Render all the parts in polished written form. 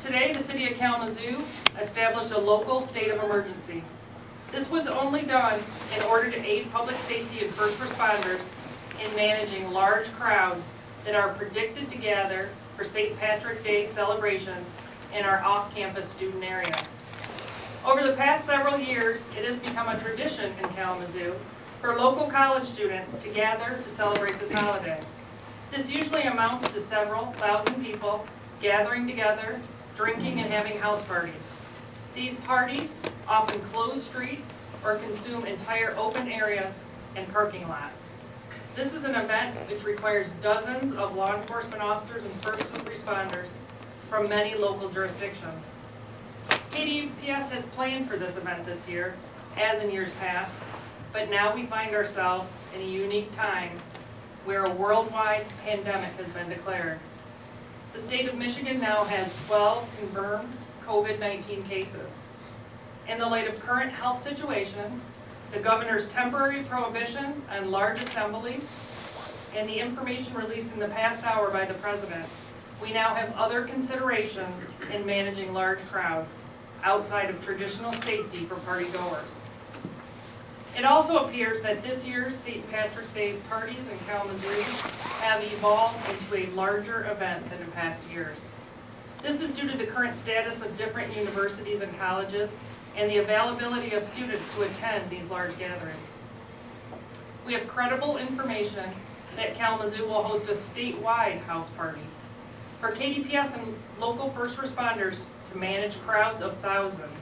Today, the City of Kalamazoo established a local state of emergency. This was only done in order to aid public safety and first responders in managing large crowds that are predicted to gather for St. Patrick's Day celebrations in our off-campus student areas. Over the past several years, it has become a tradition in Kalamazoo for local college students to gather to celebrate this holiday. This usually amounts to several thousand people gathering together, drinking and having house parties. These parties often close streets or consume entire open areas and parking lots. This is an event which requires dozens of law enforcement officers and first responders from many local jurisdictions. KDPS has planned for this event this year, as in years past, but now we find ourselves in a unique time where a worldwide pandemic has been declared. The state of Michigan now has 12 confirmed COVID-19 cases. In the light of current health situation, the governor's temporary prohibition on large assemblies, and the information released in the past hour by the president, we now have other considerations in managing large crowds outside of traditional safety for party goers. It also appears that this year's St. Patrick's Day parties in Kalamazoo have evolved into a larger event than in past years. This is due to the current status of different universities and colleges and the availability of students to attend these large gatherings. We have credible information that Kalamazoo will host a statewide house party. For KDPS and local first responders to manage crowds of thousands,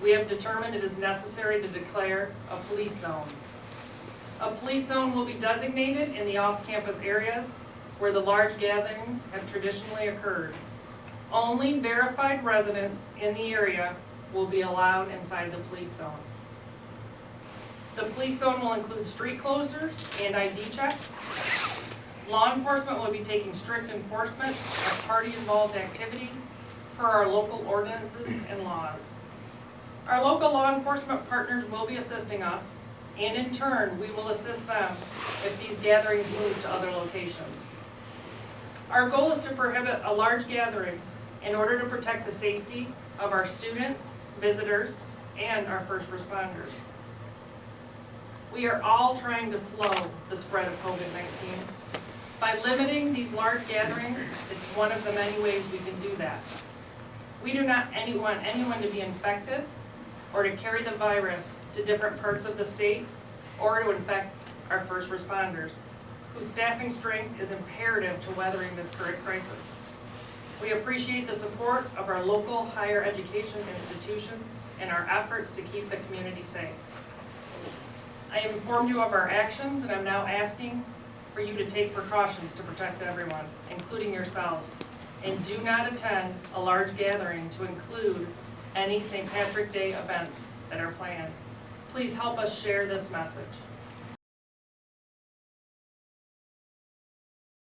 we have determined it is necessary to declare a police zone. A police zone will be designated in the off-campus areas where the large gatherings have traditionally occurred. Only verified residents in the area will be allowed inside the police zone. The police zone will include street closures and ID checks. Law enforcement will be taking strict enforcement of party-involved activities per our local ordinances and laws. Our local law enforcement partners will be assisting us, and in turn, we will assist them if these gatherings move to other locations. Our goal is to prohibit a large gathering in order to protect the safety of our students, visitors, and our first responders. We are all trying to slow the spread of COVID-19. By limiting these large gatherings, it's one of the many ways we can do that. We do not want anyone to be infected or to carry the virus to different parts of the state or to infect our first responders, whose staffing strength is imperative to weathering this current crisis. We appreciate the support of our local higher education institution and our efforts to keep the community safe. I have informed you of our actions, and I'm now asking for you to take precautions to protect everyone, including yourselves, and do not attend a large gathering to include any St. Patrick's Day events that are planned. Please help us share this message.